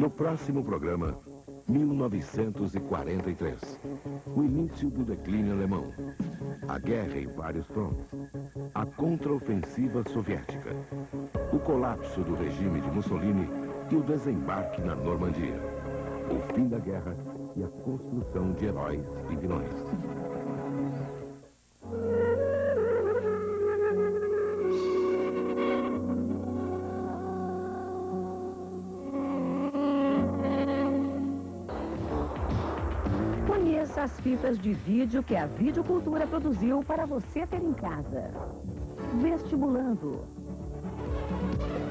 No próximo programa, 1943. O início do declínio alemão. A guerra em vários frontes. A contraofensiva soviética. O colapso do regime de Mussolini e o desembarque na Normandia. O fim da guerra e a construção de heróis e vilões. Conheça as fitas de vídeo que a Videocultura produziu para você ter em casa. Vestibulando.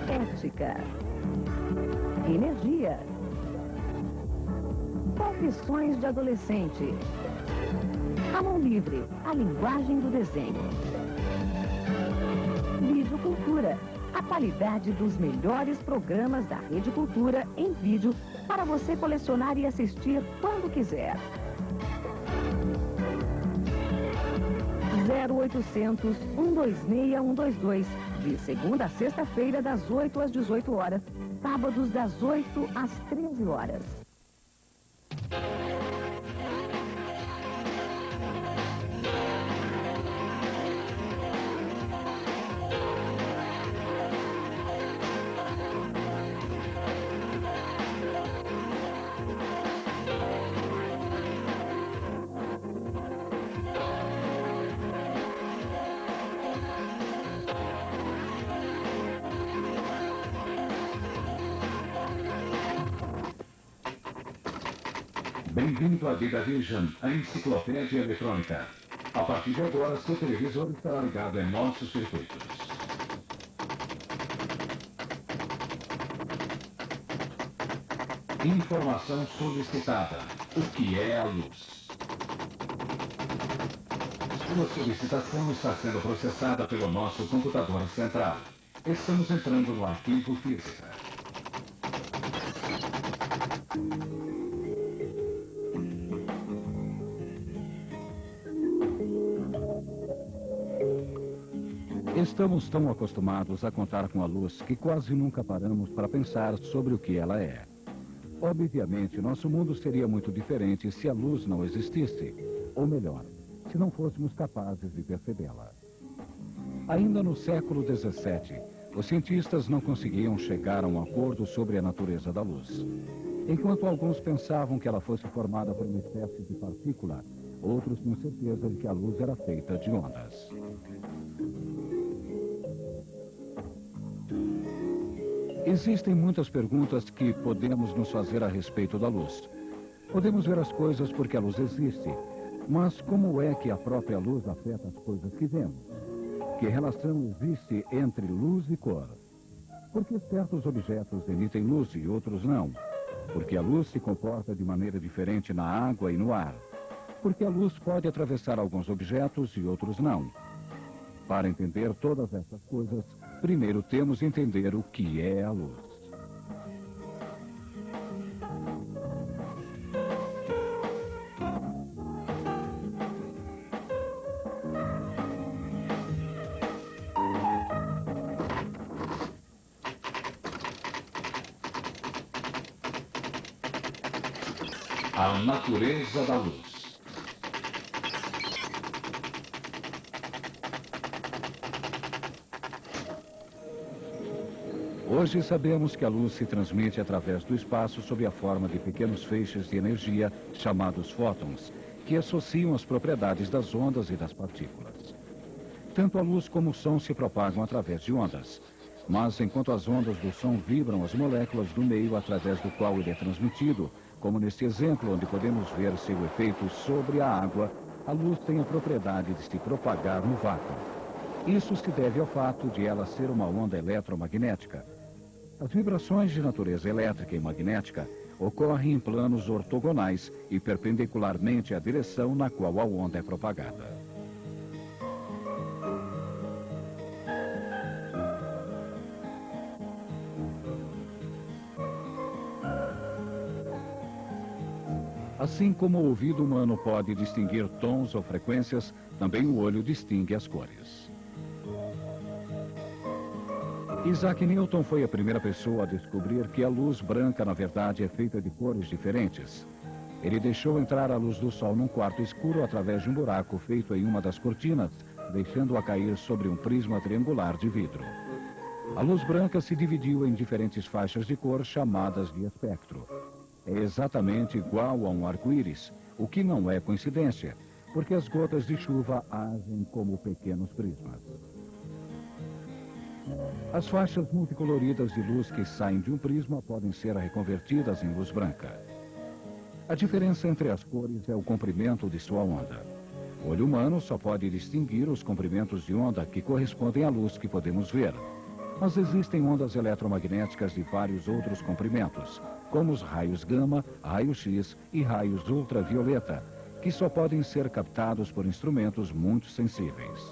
Ética. Energia. Confissões de adolescente. A mão livre, a linguagem do desenho. Videocultura, a qualidade dos melhores programas da Rede Cultura em vídeo para você colecionar e assistir quando quiser. 0800 126 122, de segunda a sexta-feira, das 8 às 18 horas, sábados das 8 às 13 horas. Bem-vindo à VidaVision, a enciclopédia eletrônica. A partir de agora, seu televisor estará ligado em nossos circuitos. Informação solicitada. O que é a luz? Sua solicitação está sendo processada pelo nosso computador central. Estamos entrando no arquivo física. Estamos tão acostumados a contar com a luz que quase nunca paramos para pensar sobre o que ela é. Obviamente, nosso mundo seria muito diferente se a luz não existisse. Ou melhor, se não fôssemos capazes de percebê-la. Ainda no século XVII, os cientistas não conseguiam chegar a um acordo sobre a natureza da luz. Enquanto alguns pensavam que ela fosse formada por uma espécie de partícula, outros tinham certeza de que a luz era feita de ondas. Existem muitas perguntas que podemos nos fazer a respeito da luz. Podemos ver as coisas porque a luz existe, mas como é que a própria luz afeta as coisas que vemos? Que relação existe entre luz e cor? Por que certos objetos emitem luz e outros não? Porque a luz se comporta de maneira diferente na água e no ar? Porque a luz pode atravessar alguns objetos e outros não? Para entender todas essas coisas, primeiro temos que entender o que é a luz. A natureza da luz. Hoje sabemos que a luz se transmite através do espaço sob a forma de pequenos feixes de energia chamados fótons, que associam as propriedades das ondas e das partículas. Tanto a luz como o som se propagam através de ondas, mas enquanto as ondas do som vibram as moléculas do meio através do qual ele é transmitido, como neste exemplo onde podemos ver seu efeito sobre a água, a luz tem a propriedade de se propagar no vácuo. Isso se deve ao fato de ela ser uma onda eletromagnética. As vibrações de natureza elétrica e magnética ocorrem em planos ortogonais e perpendicularmente à direção na qual a onda é propagada. Assim como o ouvido humano pode distinguir tons ou frequências, também o olho distingue as cores. Isaac Newton foi a primeira pessoa a descobrir que a luz branca, na verdade, é feita de cores diferentes. Ele deixou entrar a luz do sol num quarto escuro através de um buraco feito em uma das cortinas, deixando-a cair sobre um prisma triangular de vidro. A luz branca se dividiu em diferentes faixas de cor chamadas de espectro. É exatamente igual a um arco-íris, o que não é coincidência, porque as gotas de chuva agem como pequenos prismas. As faixas multicoloridas de luz que saem de um prisma podem ser reconvertidas em luz branca. A diferença entre as cores é o comprimento de sua onda. O olho humano só pode distinguir os comprimentos de onda que correspondem à luz que podemos ver. Mas existem ondas eletromagnéticas de vários outros comprimentos, como os raios gama, raio-x e raios ultravioleta, que só podem ser captados por instrumentos muito sensíveis.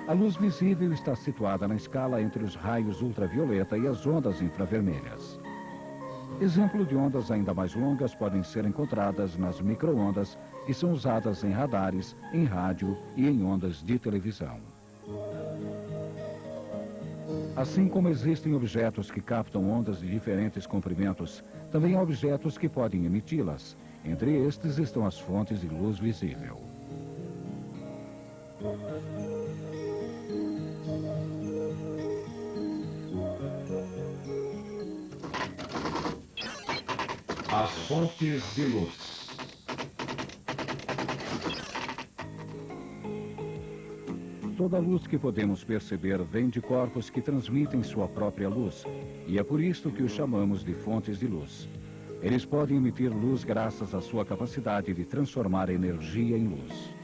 A luz visível está situada na escala entre os raios ultravioleta e as ondas infravermelhas. Exemplo de ondas ainda mais longas podem ser encontradas nas micro-ondas, que são usadas em radares, em rádio e em ondas de televisão. Assim como existem objetos que captam ondas de diferentes comprimentos, também há objetos que podem emiti-las. Entre estes estão as fontes de luz visível. As fontes de luz. Toda a luz que podemos perceber vem de corpos que transmitem sua própria luz, e é por isso que os chamamos de fontes de luz. Eles podem emitir luz graças à sua capacidade de transformar energia em luz.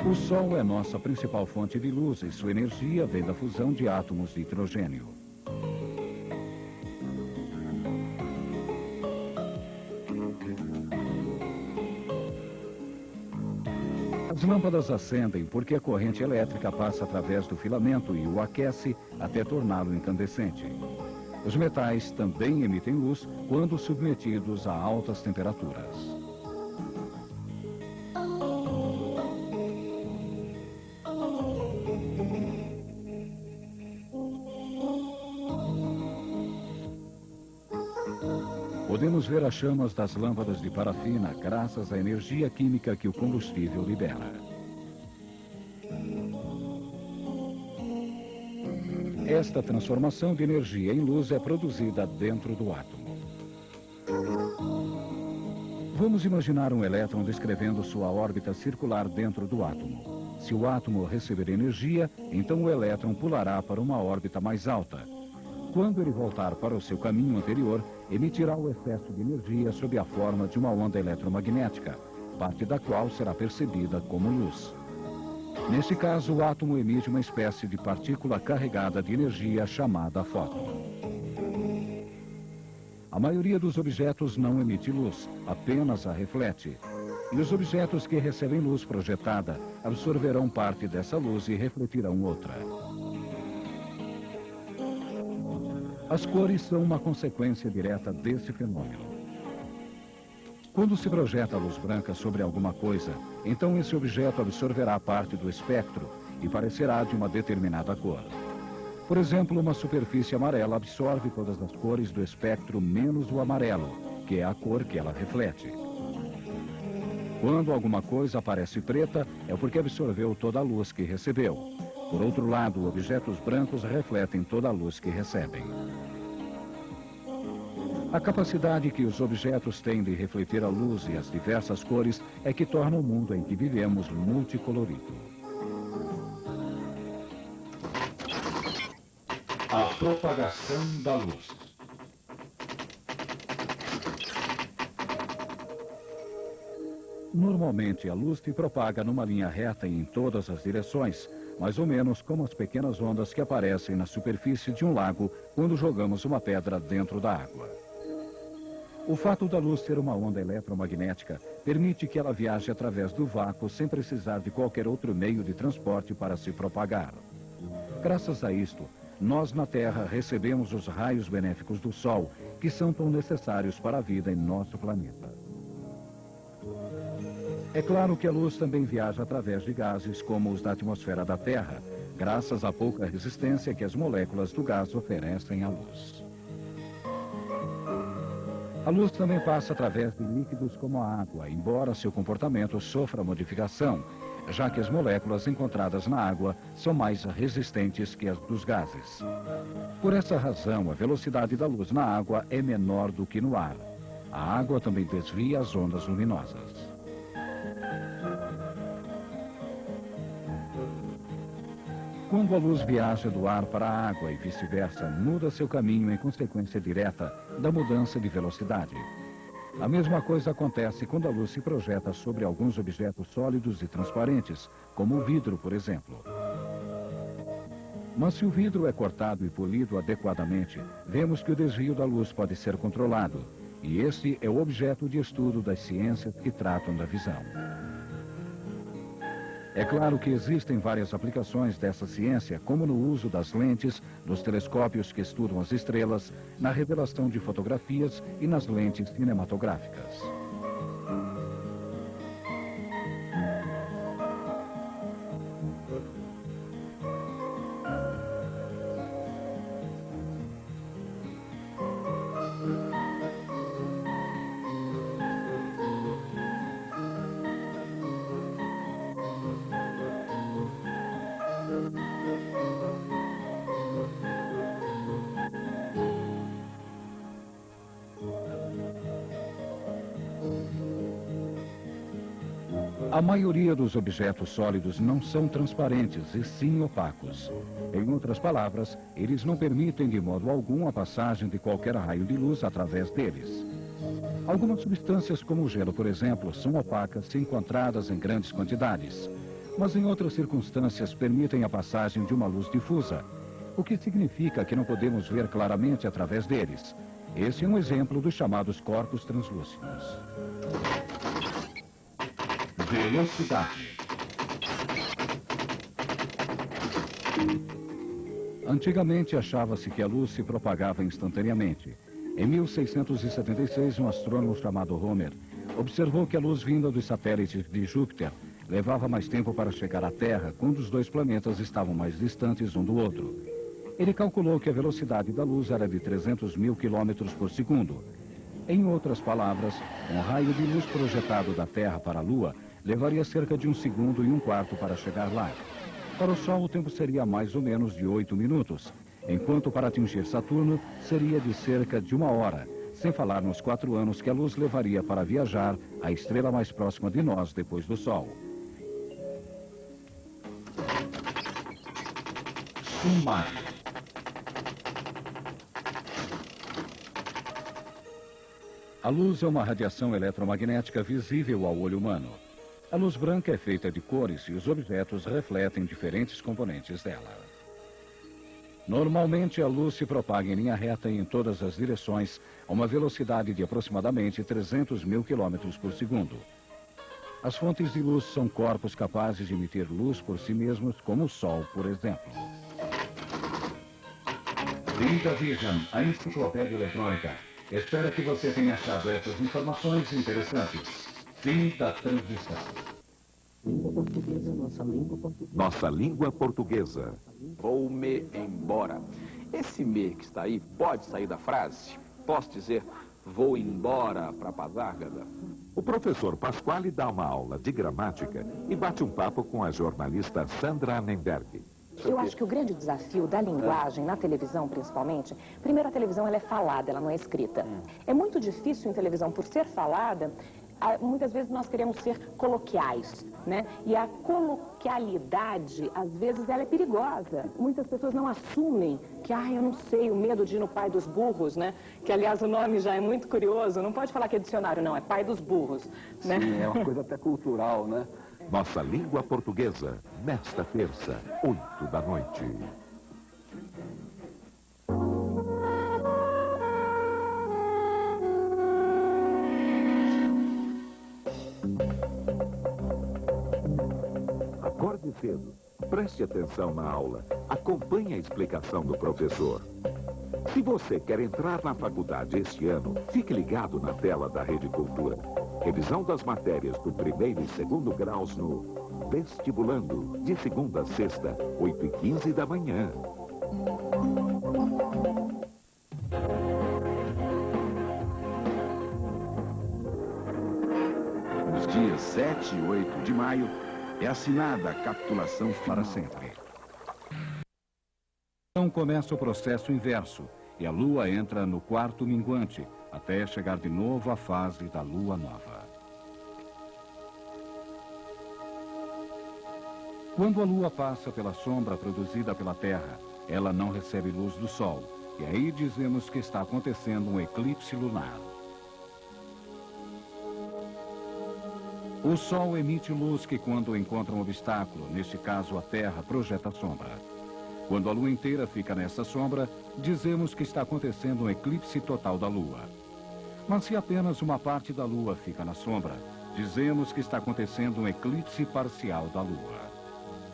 O Sol é nossa principal fonte de luz e sua energia vem da fusão de átomos de hidrogênio. As lâmpadas acendem porque a corrente elétrica passa através do filamento e o aquece até torná-lo incandescente. Os metais também emitem luz quando submetidos a altas temperaturas. Podemos ver as chamas das lâmpadas de parafina graças à energia química que o combustível libera. Esta transformação de energia em luz é produzida dentro do átomo. Vamos imaginar um elétron descrevendo sua órbita circular dentro do átomo. Se o átomo receber energia, então o elétron pulará para uma órbita mais alta. Quando ele voltar para o seu caminho anterior, emitirá o excesso de energia sob a forma de uma onda eletromagnética, parte da qual será percebida como luz. Neste caso, o átomo emite uma espécie de partícula carregada de energia chamada fóton. A maioria dos objetos não emite luz, apenas a reflete. E os objetos que recebem luz projetada absorverão parte dessa luz e refletirão outra. As cores são uma consequência direta desse fenômeno. Quando se projeta a luz branca sobre alguma coisa, então esse objeto absorverá parte do espectro e parecerá de uma determinada cor. Por exemplo, uma superfície amarela absorve todas as cores do espectro menos o amarelo, que é a cor que ela reflete. Quando alguma coisa aparece preta, é porque absorveu toda a luz que recebeu. Por outro lado, objetos brancos refletem toda a luz que recebem. A capacidade que os objetos têm de refletir a luz e as diversas cores é que torna o mundo em que vivemos multicolorido. A propagação da luz. Normalmente, a luz se propaga numa linha reta em todas as direções, mais ou menos como as pequenas ondas que aparecem na superfície de um lago quando jogamos uma pedra dentro da água. O fato da luz ser uma onda eletromagnética permite que ela viaje através do vácuo sem precisar de qualquer outro meio de transporte para se propagar. Graças a isto, nós na Terra recebemos os raios benéficos do Sol, que são tão necessários para a vida em nosso planeta. É claro que a luz também viaja através de gases como os da atmosfera da Terra, graças à pouca resistência que as moléculas do gás oferecem à luz. A luz também passa através de líquidos como a água, embora seu comportamento sofra modificação, já que as moléculas encontradas na água são mais resistentes que as dos gases. Por essa razão, a velocidade da luz na água é menor do que no ar. A água também desvia as ondas luminosas. Quando a luz viaja do ar para a água e vice-versa, muda seu caminho em consequência direta da mudança de velocidade. A mesma coisa acontece quando a luz se projeta sobre alguns objetos sólidos e transparentes, como o vidro, por exemplo. Mas se o vidro é cortado e polido adequadamente, vemos que o desvio da luz pode ser controlado, e este é o objeto de estudo das ciências que tratam da visão. É claro que existem várias aplicações dessa ciência, como no uso das lentes, nos telescópios que estudam as estrelas, na revelação de fotografias e nas lentes cinematográficas. A maioria dos objetos sólidos não são transparentes, e sim opacos. Em outras palavras, eles não permitem de modo algum a passagem de qualquer raio de luz através deles. Algumas substâncias, como o gelo, por exemplo, são opacas se encontradas em grandes quantidades, mas em outras circunstâncias permitem a passagem de uma luz difusa, o que significa que não podemos ver claramente através deles. Esse é um exemplo dos chamados corpos translúcidos. Velocidade. Antigamente achava-se que a luz se propagava instantaneamente. Em 1676, um astrônomo chamado Homer observou que a luz vinda dos satélites de Júpiter levava mais tempo para chegar à Terra quando os dois planetas estavam mais distantes um do outro. Ele calculou que a velocidade da luz era de 300 mil quilômetros por segundo. Em outras palavras, um raio de luz projetado da Terra para a Lua levaria cerca de 1 segundo e 1/4 para chegar lá. Para o Sol, o tempo seria mais ou menos de 8 minutos, enquanto para atingir Saturno seria de cerca de 1 hora, sem falar nos 4 anos que a luz levaria para viajar à estrela mais próxima de nós depois do Sol. Sumário. A luz é uma radiação eletromagnética visível ao olho humano. A luz branca é feita de cores e os objetos refletem diferentes componentes dela. Normalmente, a luz se propaga em linha reta e em todas as direções a uma velocidade de aproximadamente 300 mil quilômetros por segundo. As fontes de luz são corpos capazes de emitir luz por si mesmos, como o Sol, por exemplo. Vida Vision, a enciclopédia eletrônica. Espero que você tenha achado essas informações interessantes. Fim da transmissão. Nossa língua portuguesa. Vou-me embora. Esse me que está aí pode sair da frase? Posso dizer, vou embora para Pasárgada? O professor Pasquale dá uma aula de gramática e bate um papo com a jornalista Sandra Annenberg. Eu acho que o grande desafio da linguagem, na televisão principalmente, primeiro a televisão ela é falada, ela não é escrita. É muito difícil em televisão, por ser falada, muitas vezes nós queremos ser coloquiais, né? E a coloquialidade, às vezes, ela é perigosa. Muitas pessoas não assumem que, eu não sei, o medo de ir no pai dos burros, né? Que, aliás, o nome já é muito curioso. Não pode falar que é dicionário, não, é pai dos burros, né? Sim, é uma coisa até cultural, né? Nossa língua portuguesa, nesta terça, 8 da noite. Acorde cedo, preste atenção na aula, acompanhe a explicação do professor. Se você quer entrar na faculdade este ano, fique ligado na tela da Rede Cultura. Revisão das matérias do primeiro e segundo graus no Vestibulando, de segunda a sexta, 8h15 da manhã. Nos dias 7 e 8 de maio, é assinada a capitulação Para final. sempre. Então começa o processo inverso e a Lua entra no quarto minguante, até chegar de novo à fase da Lua nova. Quando a Lua passa pela sombra produzida pela Terra, ela não recebe luz do Sol, e aí dizemos que está acontecendo um eclipse lunar. O Sol emite luz que, quando encontra um obstáculo, neste caso a Terra, projeta sombra. Quando a Lua inteira fica nessa sombra, dizemos que está acontecendo um eclipse total da Lua. Mas se apenas uma parte da Lua fica na sombra, dizemos que está acontecendo um eclipse parcial da Lua.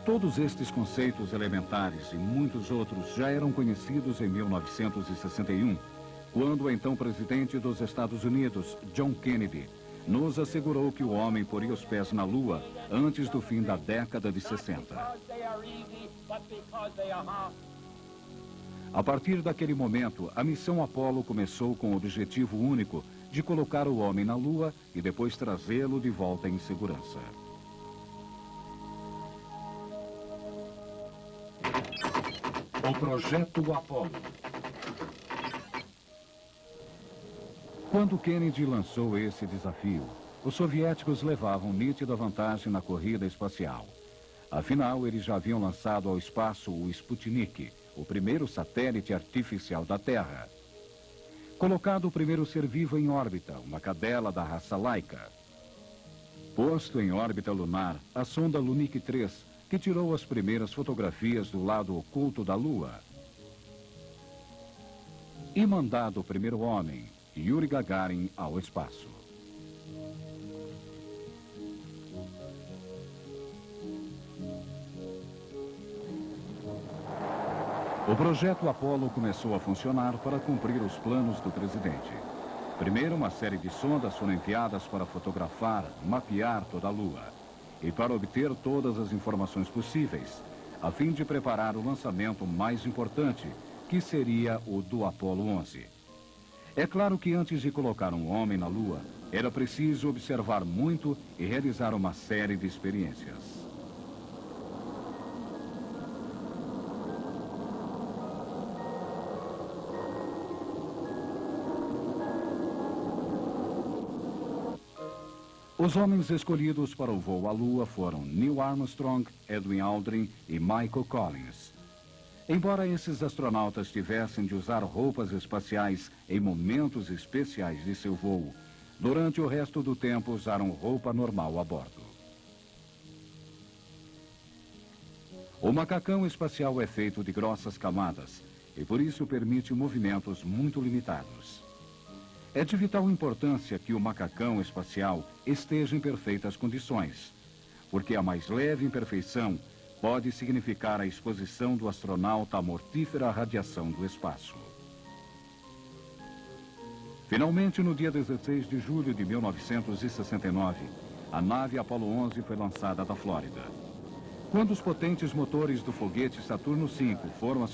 Todos estes conceitos elementares e muitos outros já eram conhecidos em 1961, quando o então presidente dos Estados Unidos, John Kennedy, nos assegurou que o homem poria os pés na Lua antes do fim da década de 60. A partir daquele momento, a missão Apollo começou com o objetivo único de colocar o homem na Lua e depois trazê-lo de volta em segurança. O Projeto Apollo. Quando Kennedy lançou esse desafio, os soviéticos levavam nítida vantagem na corrida espacial. Afinal, eles já haviam lançado ao espaço o Sputnik, o primeiro satélite artificial da Terra. Colocado o primeiro ser vivo em órbita, uma cadela da raça Laika. Posto em órbita lunar, a sonda Lunik 3, que tirou as primeiras fotografias do lado oculto da Lua. E mandado o primeiro homem, Yuri Gagarin, ao espaço. O projeto Apollo começou a funcionar para cumprir os planos do presidente. Primeiro, uma série de sondas foram enviadas para fotografar, mapear toda a Lua e para obter todas as informações possíveis, a fim de preparar o lançamento mais importante, que seria o do Apollo 11. É claro que antes de colocar um homem na Lua, era preciso observar muito e realizar uma série de experiências. Os homens escolhidos para o voo à Lua foram Neil Armstrong, Edwin Aldrin e Michael Collins. Embora esses astronautas tivessem de usar roupas espaciais em momentos especiais de seu voo, durante o resto do tempo usaram roupa normal a bordo. O macacão espacial é feito de grossas camadas e por isso permite movimentos muito limitados. É de vital importância que o macacão espacial esteja em perfeitas condições, porque a mais leve imperfeição pode significar a exposição do astronauta à mortífera radiação do espaço. Finalmente, no dia 16 de julho de 1969, a nave Apollo 11 foi lançada da Flórida. Quando os potentes motores do foguete Saturno V foram acionados,